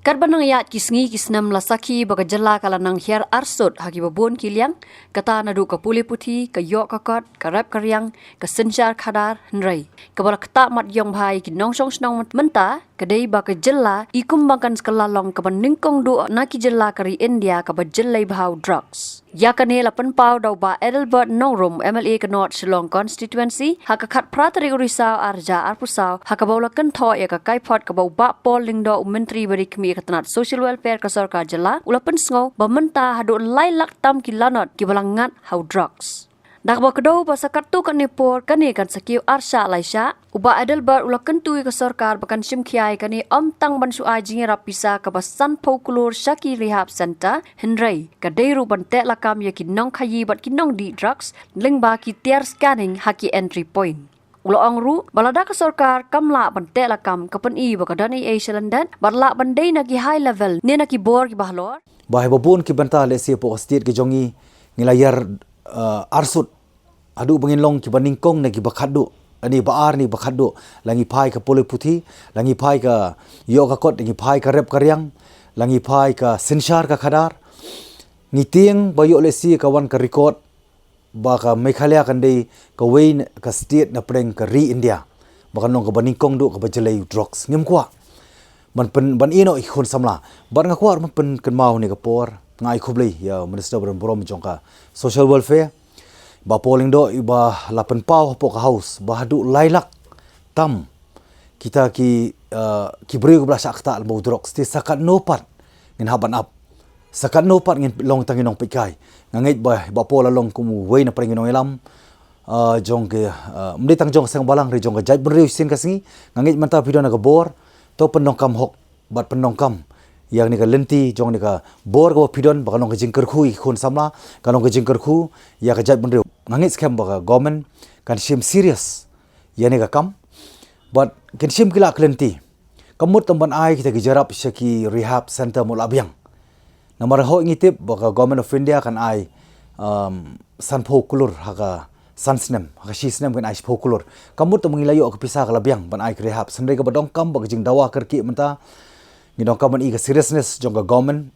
Karbanang yat kisngi kisnam lasaki baga jala kala nang hiar arsut hagi babon kiliang kata nadu ka puli puthi ka yok kakot ka rap karyang ka sensyar khadar nrai kabala kata mat yong bhai ki nong song snong menta kadai baga jala ikum bangkan skala long ka ningkong du na ki jala kari India ka ba jallai bhau drugs yakane lapan pau dau ba Edelbert Nongrum MLA ka North Shillong constituency haka khat pratari urisau arja arpusau haka baula kan tho ya ka kaipot ka bau ba polling do menteri bari kmi katanat social welfare ka sarkar jala ulapan sngo ba menta hadu lai lak tam ki lanot ki balangat how drugs dak ba kedo ba sakatu kan nepor kane kan sakiu arsha laisha uba Edelbert ulakan tu ka sarkar bakan simkhiai kane omtang ban su ajing rapisa ka basan pokulur shaki rehab center henrai ka deiru ban te lakam ya ki nong khayi bat ki nong di drugs lingba ki tiar scanning haki entry point ulo angru balada ka sarkar kamla ban te lakam kapan i ba kadani asialandan barla bandai na ki high level ne na ki bor ki bahlor bahai babun ki banta le si po state ki jongi ngilayar arsut adu bangin long ki baningkong na ki bakhadu ani baar ni bakhadu langi phai ka pole puthi langi phai ka yoga kot langi phai ka rep karyang langi phai ka sensyar ka khadar ngitieng bayo le si ka wan ka record ba ka Meghalaya kan dei ka wain ka state na preng ka ri India bakan long ka baningkong du ka bajalai drugs ngem kwa ban ino ikhon samla bar nga kwar man pen kan mau ni ka por ngai khublei ya minister brom jongka social welfare ba polling do iba lapan pau po ka house ba hadu lailak tam kita ki beri ko bla sakta al drugs ti sakat nopat ngin haban up sakat nopat ngin long tangin nong pikai ngait ba pola long kumu wei na pring nong elam jong ke mdi tang jong sang balang ri jong ka jai beri sin ka singi ngait manta pidona ka bor to penong kam hok bat penong kam yang ni ka lenti jong ni ka bor ko pidon ba kanong ka jingker khu khun samla kanong ka jingker khu ya ka jat bendri ngangit scam ba government kan sim serious ya ni ka kam but kan sim kila lenti kamut tamban ai kita gijarap syaki rehab center mul abyang namar ho ngitip ba government of India kan ai sanpho kulur haka sansnem haka shisnem kan ai pho kulur kamut tamang ilayo ka pisa ka labyang ban ai rehab sandai ka badong kam ba jing dawa kerki menta ngidong kaman i ka seriousness jong ka government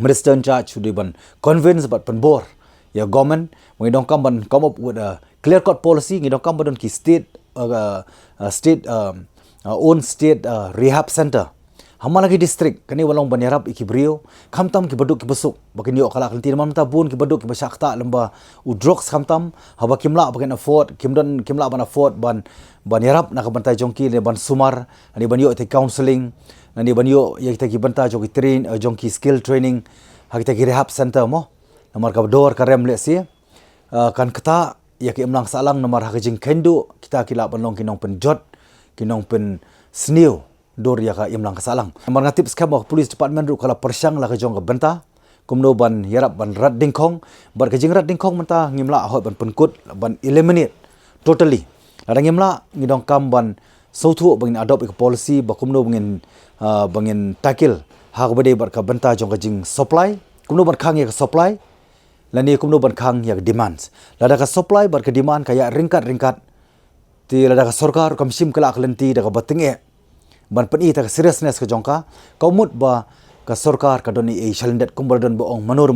minister in charge should ban convince but penbor ya government ngidong kam ban come up with a clear cut policy ngidong kam ban ki state own state rehab center hamala ki district kani walong banyarap ikibrio khamtam ki baduk ki besuk bakin yo kala kalti man ta bun ki baduk ki basakta lamba u drugs khamtam haba kimla bakin afford kimla ban afford ban banyarap na kabantai jongki le ban sumar ani ban yo te counseling nani ban yo ya kita ki banta jongki train jongki skill training ha kita ki rehab center mo namar ka dor ka rem le si kan kata ya ki emlang salang namar ha jing kendo kita ki la ban long kinong pen jot kinong pen snew dor ya ka imlang kasalang namar ngatip skam police department ru kala persyang la ka jong ka banta kumno ban yarap ban rat dingkong bar ka jing rat dingkong menta ngimla hot ban penkut ban eliminate totally ada ngimla ngidong kam ban sothu bangin adopt ka policy ba kumno bangin takil ha ka bade bar ka banta jong ka jing supply kumno ban khang ya ka supply lani kumno ban khang ya ka demands lada ka supply bar ka demand ka ya ringkat ti lada ka sarkar kam sim kala klenti da ka bating ban peni ta seriousness ka jongka kaumut ba ka sarkar ka doni e shalindat kumbardon boong manur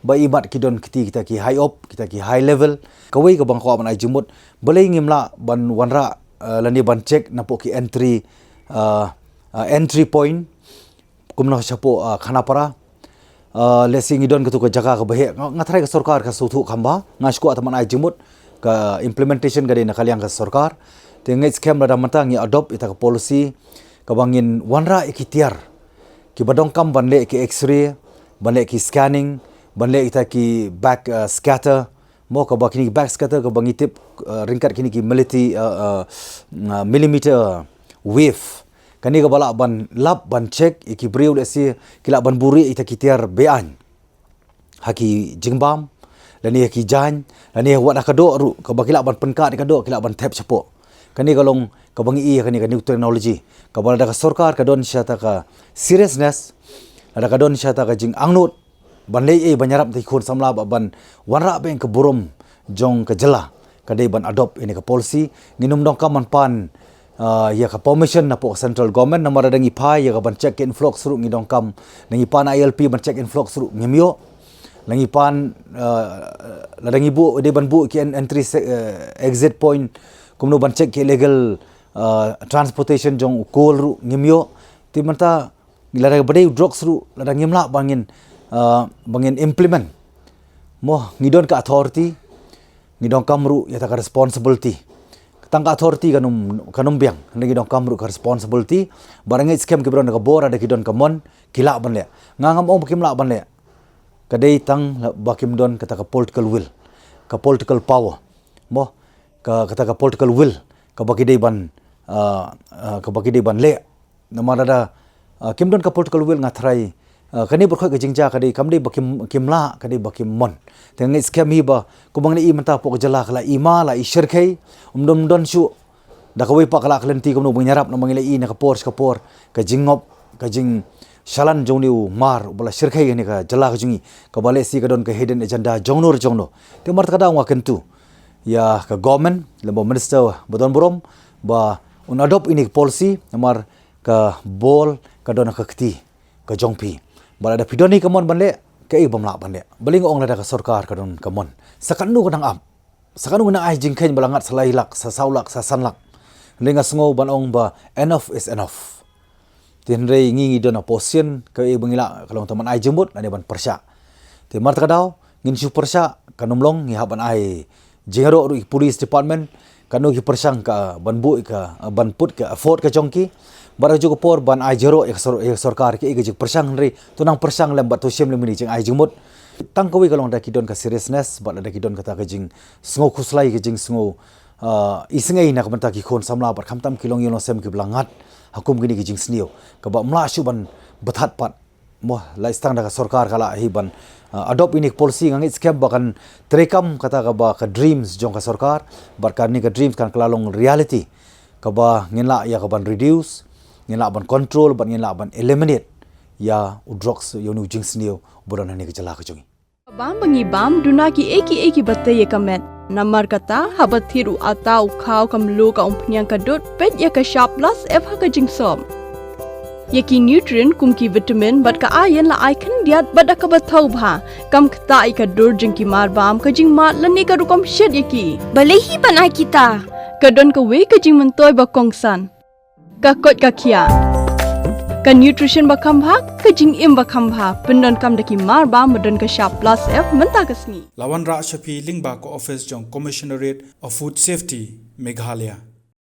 ba ibat kidon kita ki high up kita ki high level kawai ka bang ko man ai jumut balai ngimla ban wanra lani ban check na po ki entry point kumna chapo khanapara lesing idon ka tu ka jaga ka bahe ngathrai ka sarkar ka suthu khamba ngasko ataman ai jumut ka implementation gade na kalyang ka sarkar tengai scam da mata ngi adopt ita ka policy kabangin wanra ikitiar ki badong kam banle ki x-ray banle ki scanning banle ita ki back scatter mo ka bakini back scatter ka bangitip ringkat kini ki millimeter wave kani ka bala ban lab ban check iki briu le si kila ban buri ita kitiar bean haki jingbam lani ki jan lani wat akado ru ka bakila ban penkat kado kila ban tap chapo kani kalong kabangi kani ka new technology kabala da ka sarkar ka don syata ka seriousness ada ka don syata ka jing angnut banlei banyarap ti khon samla ban wanra beng ka burum jong ka jela kadai ban adopt ini ka policy nginum dong ka man pan ya ka permission na po central government na maradangi pai ya ka ban check influx ru ngi dongkam nangi pan ILP ban check influx ru ngimyo nangi pan ladangi bu de ban bu ki entry exit point kumno ban check ki illegal transportation jong kol ru ngimyo ti manta ladang badai drugs ru ladang ngimla bangin implement mo ngidon ka authority ngidong kamru ya ta ka responsibility tangka authority kanum biang ngi dong kamru ka responsibility barang scam ke bron ka bor ada kidon kamon kila ban le ngangam ong bakim la ban le kadai tang bakim don kata ka political will ka political power mo kata ka political will ka bagi dei ban le namara da kim don ka political will ngathrai kani berkhoi ke jingja kadi kamdi bakim kimla kadi bakim mon tengai scam hi ba kumang ni imanta pok jala kala ima la ishir kai umdom don shu da kawai pa kala klenti kumno menyarap na mangile i na kapor ka jingop ka jing shalan jongniu mar bala shir kai ni ka jala ka jungi ka bale si ka don ka hidden agenda jongno te mart kada wa kentu ya ka government lembo minister bodon borom ba un adopt ini policy amar ka bol ka don ka kti ka jongpi bala da pidoni kamon banle ke i bamla banle baling ong lada ka sarkar kadon kamon sakanu kanang am sakanu na ai jingkhen balangat salailak sa saulak sa sanlak lenga sngo banong ba enough is enough tinre ngi dona posien ke i bangila kalong taman ai jembut ane ban persya te mart kadau ngin su persya kanumlong ngi haban ai jingaro ru police department kanu ki persang ka banbu ka banput ka afford ka jongki bara juga por ban ai jero ek sarkar ke igajik persang ri tunang persang lembat to shem lemini jing ai jingmut tang kawi kalong da kidon ka seriousness bat da kidon kata ka jing sngo khuslai ke jing sngo isengai na kamta ki khon samla bat khamtam kilong yelo sem ki blangat hakum gini ki jing snio ka ba mla shu ban bathat pat mo la istang da ka sarkar kala hi ban adopt ini policy ngang scam bakan trekam kata ka ba ka dreams jong ka sarkar barkan ni ka dreams kan kalalong reality ka ba ngila ya ka ban reduce ngila ban control ban ngila ban eliminate ya drugs yonu jings niyo buran ni kejala kejungi bam bangi bam duna ki eki batte ye kamet namar kata habathiru atau khau kamlu ka umpnyang ka dot pet ya ka sharp plus f ha ka jingsom yaki nutrient kumki vitamin bat ka ayen la icon diat bada ka bathau bha kam khta ka dur jingki mar bam ka jing mat lani ka rukom shed yaki balehi banai kita kadon ka we ka jing mentoy ba kongsan ka kot ka khia ka nutrition ba khambha ka jing im ba khambha pendon kam daki mar ba modon ka sharp plus f menta kasni lawan ra shapi lingba ko office jong commissionerate of food safety Meghalaya